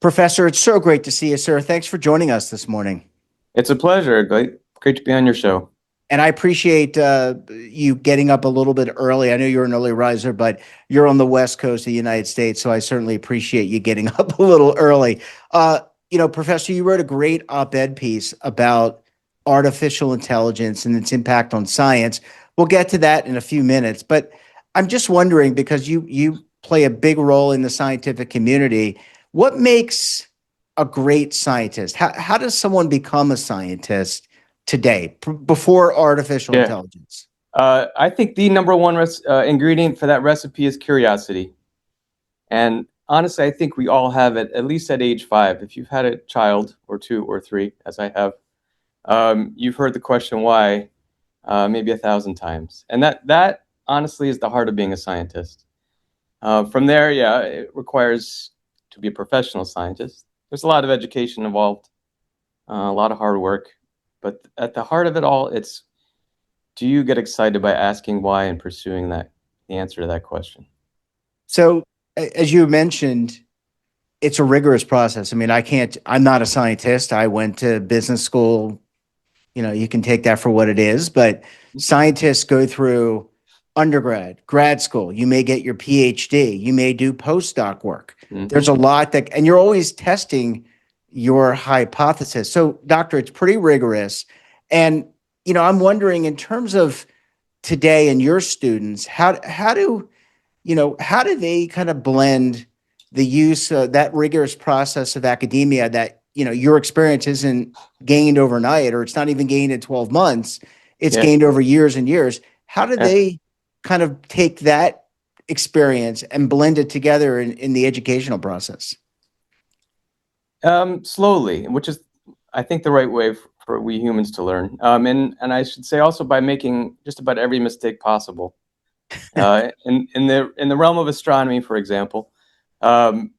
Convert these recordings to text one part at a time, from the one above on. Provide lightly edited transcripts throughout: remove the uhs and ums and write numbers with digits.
Professor, it's so great to see you, sir. Thanks for joining us this morning. It's a pleasure. Great to be on your show. And I appreciate you getting up a little bit early. I know you're an early riser, but you're on the West Coast of the United States, so I certainly appreciate you getting up a little early. Professor, you wrote a great op-ed piece about artificial intelligence and its impact on science. We'll get to that in a few minutes, but I'm just wondering, because you play a big role in the scientific community, what makes a great scientist? How does someone become a scientist today, before artificial Yeah. intelligence? I think the number one ingredient for that recipe is curiosity. And honestly, I think we all have it, at least at age 5. If you've had a child or 2 or 3, as I have, you've heard the question why maybe 1,000 times. And that honestly is the heart of being a scientist. From there, yeah, it requires to be a professional scientist. There's a lot of education involved, a lot of hard work. But at the heart of it all, it's, do you get excited by asking why and pursuing the answer to that question? So, as you mentioned, it's a rigorous process. I mean, I'm not a scientist. I went to business school. You can take that for what it is, but scientists go through undergrad, grad school. You may get your PhD. You may do postdoc work. Mm-hmm. There's a lot and you're always testing your hypothesis. So, doctor, it's pretty rigorous. And, I'm wondering, in terms of today and your students, how do they kind of blend the use of that rigorous process of academia that, your experience isn't gained overnight, or it's not even gained in 12 months. It's gained over years and years. How do they kind of take that experience and blend it together in the educational process? Slowly, which is, I think, the right way for we humans to learn. And I should say also by making just about every mistake possible. In the realm of astronomy, for example,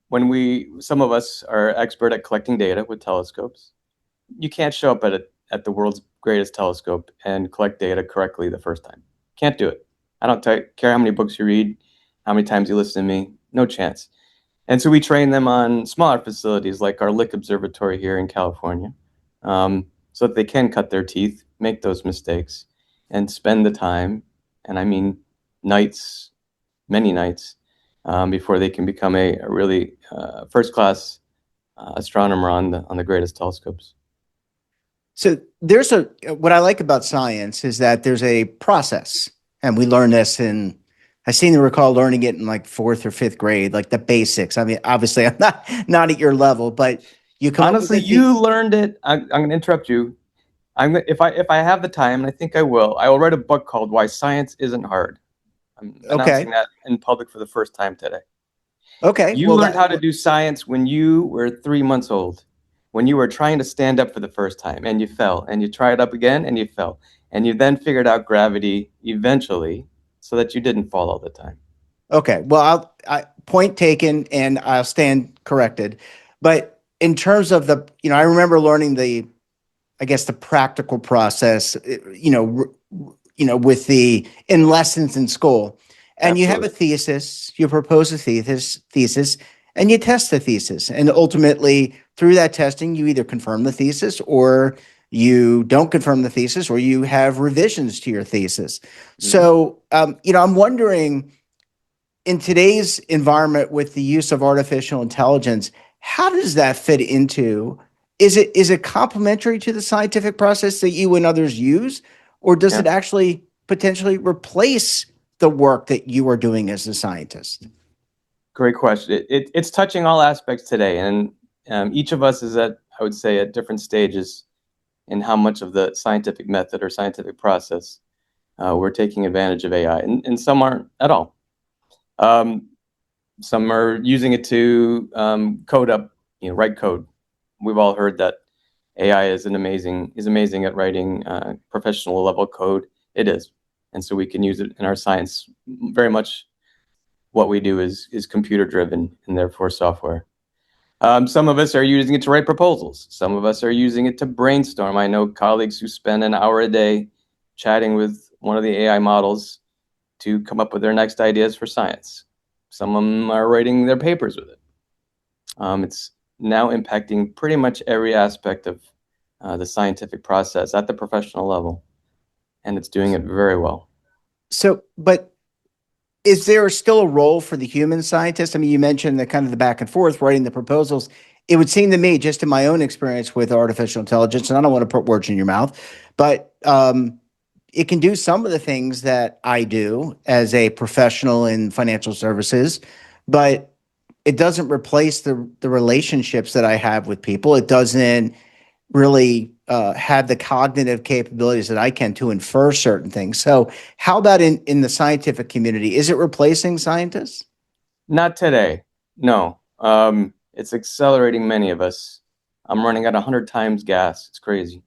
when some of us are expert at collecting data with telescopes, you can't show up at the world's greatest telescope and collect data correctly the first time. Can't do it. I don't care how many books you read, how many times you listen to me. No chance. And so we train them on smaller facilities like our Lick Observatory here in California, so that they can cut their teeth, make those mistakes, and spend the time, and I mean nights, many nights, before they can become a really first-class astronomer on the greatest telescopes. So what I like about science is that there's a process, and we learn this I seem to recall learning it in like 4th or 5th grade, like the basics. I mean, obviously I'm not at your level, but you come Honestly, up with you learned it. I'm going to interrupt you. If I have the time, and I think I will write a book called Why Science Isn't Hard. I'm announcing that in public for the first time today. Okay. You learned how to do science when you were 3 months old, when you were trying to stand up for the first time and you fell, and you tried up again and you fell, and you then figured out gravity eventually so that you didn't fall all the time. Okay. Well, point taken, and I'll stand corrected. But in terms of I remember learning I guess the practical process, with in lessons in school. And you have a thesis, you propose a thesis, and you test the thesis. And ultimately, through that testing, you either confirm the thesis, or you don't confirm the thesis, or you have revisions to your thesis. Mm-hmm. So, I'm wondering, in today's environment with the use of artificial intelligence, how does that fit into? Is it complementary to the scientific process that you and others use, or does it actually potentially replace the work that you are doing as a scientist? Great question. It's touching all aspects today, and each of us is I would say, at different stages in how much of the scientific method or scientific process we're taking advantage of AI, and some aren't at all. Some are using it to code up, write code. We've all heard that AI is amazing at writing professional level code. It is, and so we can use it in our science. Very much, what we do is computer driven and therefore software. Some of us are using it to write proposals. Some of us are using it to brainstorm. I know colleagues who spend an hour a day chatting with one of the AI models to come up with their next ideas for science. Some of them are writing their papers with it. now impacting pretty much every aspect of the scientific process at the professional level, and it's doing it very well. So, but is there still a role for the human scientist? I mean, you mentioned the kind of the back and forth, writing the proposals. It would seem to me, just in my own experience with artificial intelligence, and I don't want to put words in your mouth, but it can do some of the things that I do as a professional in financial services, but it doesn't replace the relationships that I have with people. It doesn't really have the cognitive capabilities that I can to infer certain things. So, how about in the scientific community? Is it replacing scientists? Not today, no. It's accelerating many of us. I'm running at 100 times gas. It's crazy.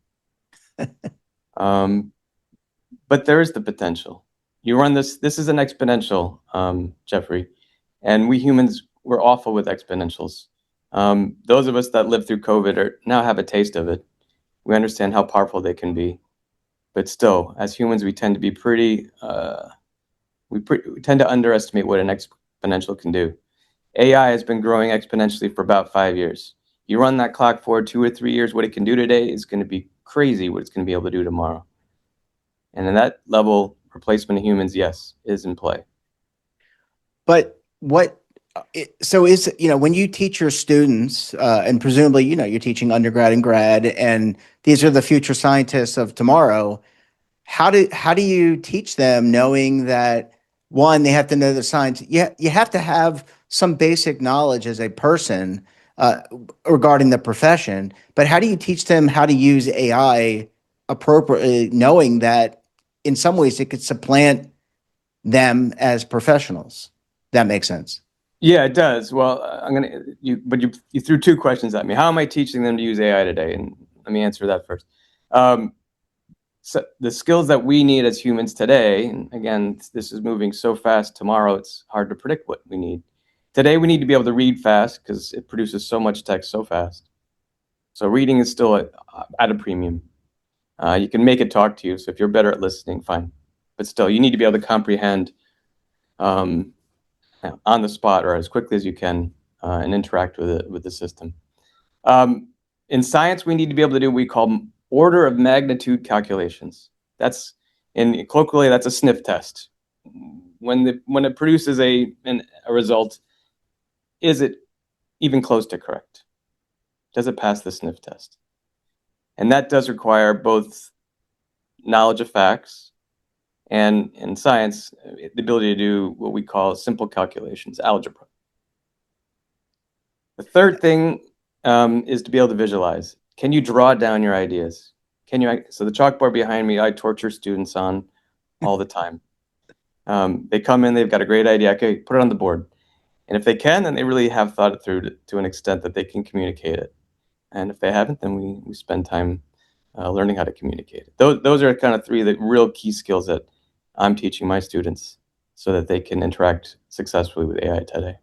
Um, but there is the potential. You run this. This is an exponential, Jeffrey, and we humans, we're awful with exponentials. Those of us that lived through COVID now have a taste of it. We understand how powerful they can be, but still, as humans, we tend to be we tend to underestimate what an exponential can do. AI has been growing exponentially for about 5 years. You run that clock forward 2 or 3 years, what it can do today is going to be crazy what it's going to be able to do tomorrow. And in that level, replacement of humans, yes, is in play. But so is, when you teach your students, and presumably, you're teaching undergrad and grad, and these are the future scientists of tomorrow. How do you teach them, knowing that, one, they have to know the science? You have to have some basic knowledge as a person uh, regarding the profession. But how do you teach them how to use AI appropriately, knowing that in some ways it could supplant them as professionals? That makes sense. Yeah, it does. Well, you threw two questions at me. How am I teaching them to use AI today? And let me answer that first. Um, so the skills that we need as humans today, and again, this is moving so fast. Tomorrow, it's hard to predict what we need. Today, we need to be able to read fast because it produces so much text so fast. So reading is still at a premium. You can make it talk to you. So if you're better at listening, fine. But still, you need to be able to comprehend um, on the spot or as quickly as you can and interact with it with the system. Um, in science, we need to be able to do what we call order of magnitude calculations. That's colloquially, that's a sniff test. When it produces a result, is it even close to correct? Does it pass the sniff test? And that does require both knowledge of facts and in science, the ability to do what we call simple calculations, algebra. The third thing is to be able to visualize. Can you draw down your ideas? So the chalkboard behind me, I torture students on all the time. They come in, they've got a great idea. Okay, put it on the board. And if they can, then they really have thought it through to an extent that they can communicate it. And if they haven't, then we spend time learning how to communicate it. Those are kind of three of the real key skills that I'm teaching my students so that they can interact successfully with AI today.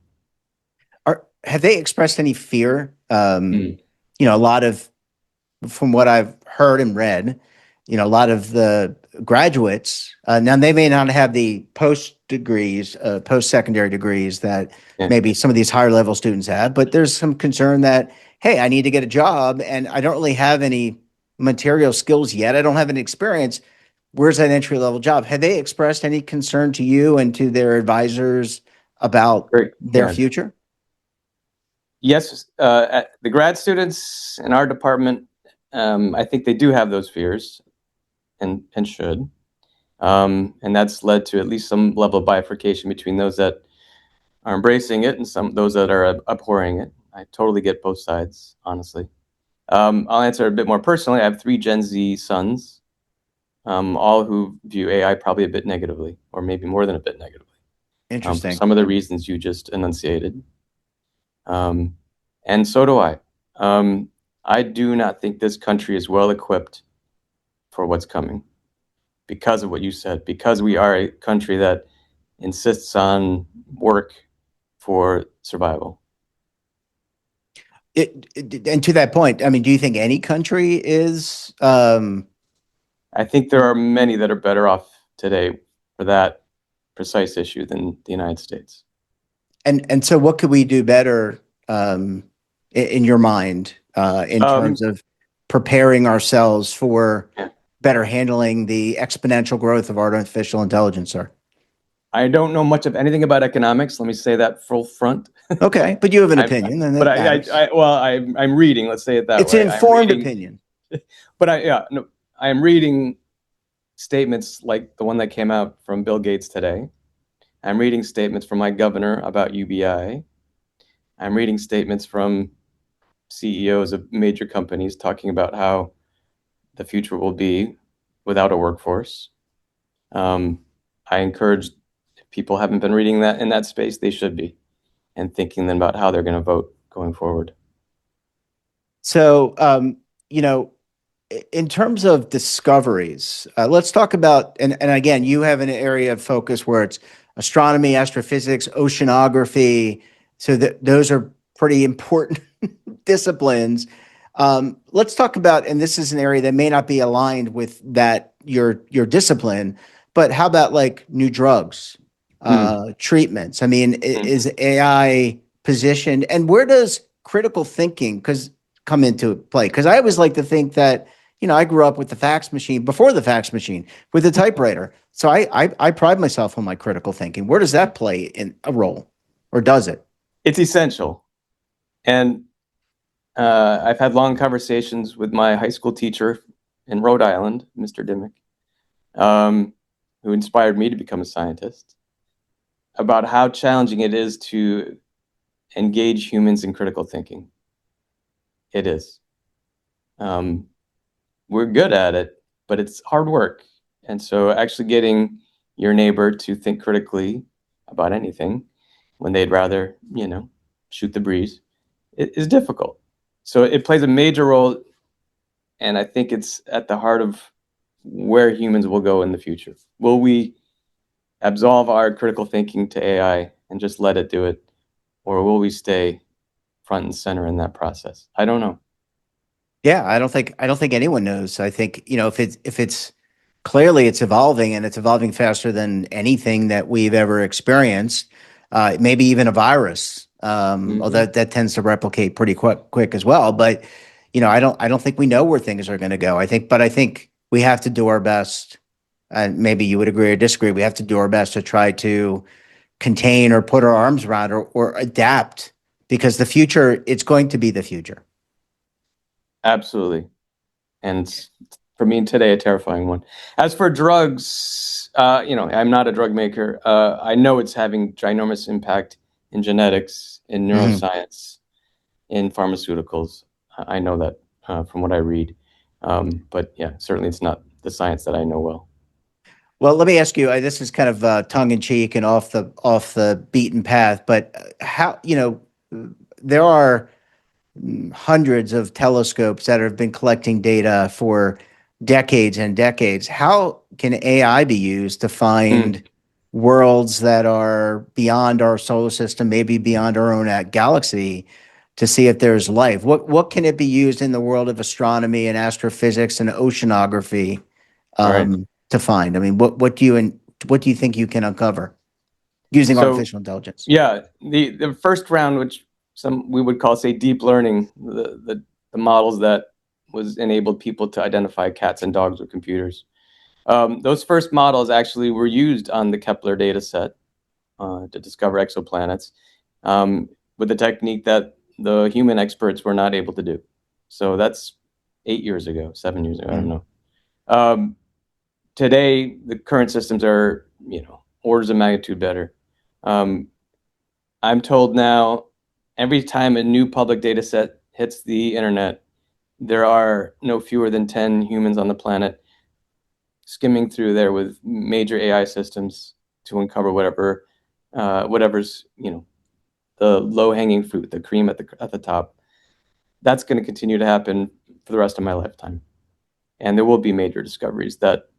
Have they expressed any fear? Mm. A lot of, from what I've heard and read, a lot of the graduates, now they may not have the post-secondary degrees that Yeah. maybe some of these higher level students have, but there's some concern that, hey, I need to get a job and I don't really have any material skills yet. I don't have any experience. Where's that entry level job? Have they expressed any concern to you and to their advisors about Great. their future? Yes, the grad students in our department, I think they do have those fears and should. And that's led to at least some level of bifurcation between those that are embracing it and those that are abhorring it. I totally get both sides, honestly. I'll answer a bit more personally. I have 3 Gen Z sons, all who view AI probably a bit negatively, or maybe more than a bit negatively, for Interesting. some of the reasons you just enunciated. And so do I. I do not think this country is well equipped for what's coming because of what you said, because we are a country that insists on work for survival. And to that point, I mean, do you think any country is? I think there are many that are better off today for that precise issue than the United States. And so, what could we do better in your mind in terms of preparing ourselves for better handling the exponential growth of artificial intelligence, sir? I don't know much of anything about economics. Let me say that full front. Okay, but you have an opinion, and that matters. I'm reading. Let's say it that It's way. an informed opinion. But I am reading statements like the one that came out from Bill Gates today. I'm reading statements from my governor about UBI. I'm reading statements from CEOs of major companies talking about how the future will be without a workforce. I encourage, if people haven't been reading that in that space, they should be, and thinking then about how they're going to vote going forward. So, in terms of discoveries, let's talk about, and again, you have an area of focus where it's astronomy, astrophysics, oceanography. So those are pretty important disciplines. Let's talk about, and this is an area that may not be aligned with that your discipline, but how about like new drugs, treatments? I mean, is AI positioned, and where does critical thinking come into play? Because I always like to think that, I grew up with the fax machine, before the fax machine, with the typewriter. So I pride myself on my critical thinking. Where does that play in a role, or does it? It's essential. And I've had long conversations with my high school teacher in Rhode Island, Mr. Dimmick, who inspired me to become a scientist, about how challenging it is to engage humans in critical thinking. It is. We're good at it, but it's hard work. And so actually getting your neighbor to think critically about anything when they'd rather, shoot the breeze, it is difficult. So it plays a major role, and I think it's at the heart of where humans will go in the future. Will we absolve our critical thinking to AI and just let it do it, or will we stay front and center in that process? I don't know. Yeah, I don't think anyone knows. I think, if it's clearly it's evolving, and it's evolving faster than anything that we've ever experienced. Maybe even a virus, although that tends to replicate pretty quick as well. But I don't think we know where things are going to go. I think we have to do our best, and maybe you would agree or disagree. We have to do our best to try to contain or put our arms around or adapt, because the future, it's going to be the future. Absolutely. And for me today, a terrifying one. As for drugs, I'm not a drug maker. I know it's having ginormous impact in genetics, in neuroscience, in pharmaceuticals. I know that from what I read. But yeah, certainly it's not the science that I know well. Well, let me ask you, this is kind of tongue in cheek and off the beaten path, but how, there are hundreds of telescopes that have been collecting data for decades and decades. How can AI be used to find worlds that are beyond our solar system, maybe beyond our own galaxy, to see if there's life? What can it be used in the world of astronomy and astrophysics and oceanography to find? I mean, what do you think you can uncover using artificial intelligence? Yeah, the first round, which we would call, say, deep learning, the models that was enabled people to identify cats and dogs with computers. Those first models actually were used on the Kepler data set to discover exoplanets with a technique that the human experts were not able to do. So that's 8 years ago, 7 years ago, I don't know. Today, the current systems are, orders of magnitude better. I'm told now, every time a new public data set hits the internet, there are no fewer than 10 humans on the planet skimming through there with major AI systems to uncover whatever's, the low-hanging fruit, the cream at the top. That's going to continue to happen for the rest of my lifetime. And there will be major discoveries that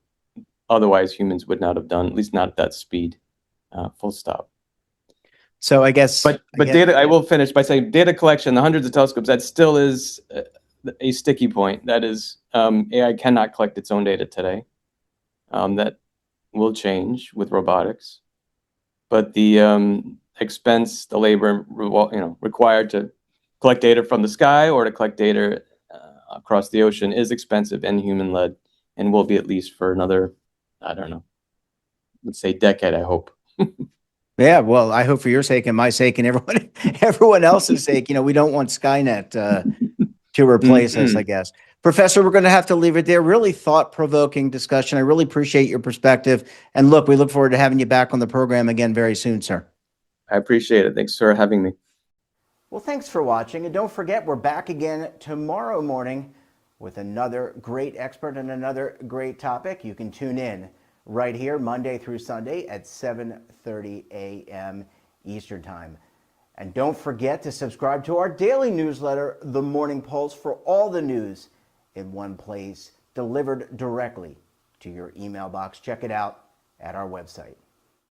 otherwise humans would not have done, at least not at that speed, full stop. So I guess, but data. I will finish by saying data collection, the hundreds of telescopes, that still is a sticky point. That is, AI cannot collect its own data today. That will change with robotics, but the expense, the labor, required to collect data from the sky or to collect data across the ocean is expensive and human-led, and will be at least for another, I don't know, let's say decade, I hope. Yeah, well, I hope for your sake and my sake and everyone else's sake, we don't want Skynet to replace us, I guess. Professor, we're going to have to leave it there. Really thought-provoking discussion. I really appreciate your perspective. And look, we look forward to having you back on the program again very soon, sir. I appreciate it. Thanks for having me. Well, thanks for watching. And don't forget, we're back again tomorrow morning with another great expert and another great topic. You can tune in right here Monday through Sunday at 7:30 a.m. Eastern Time. And don't forget to subscribe to our daily newsletter, The Morning Pulse, for all the news in one place, delivered directly to your email box. Check it out at our website.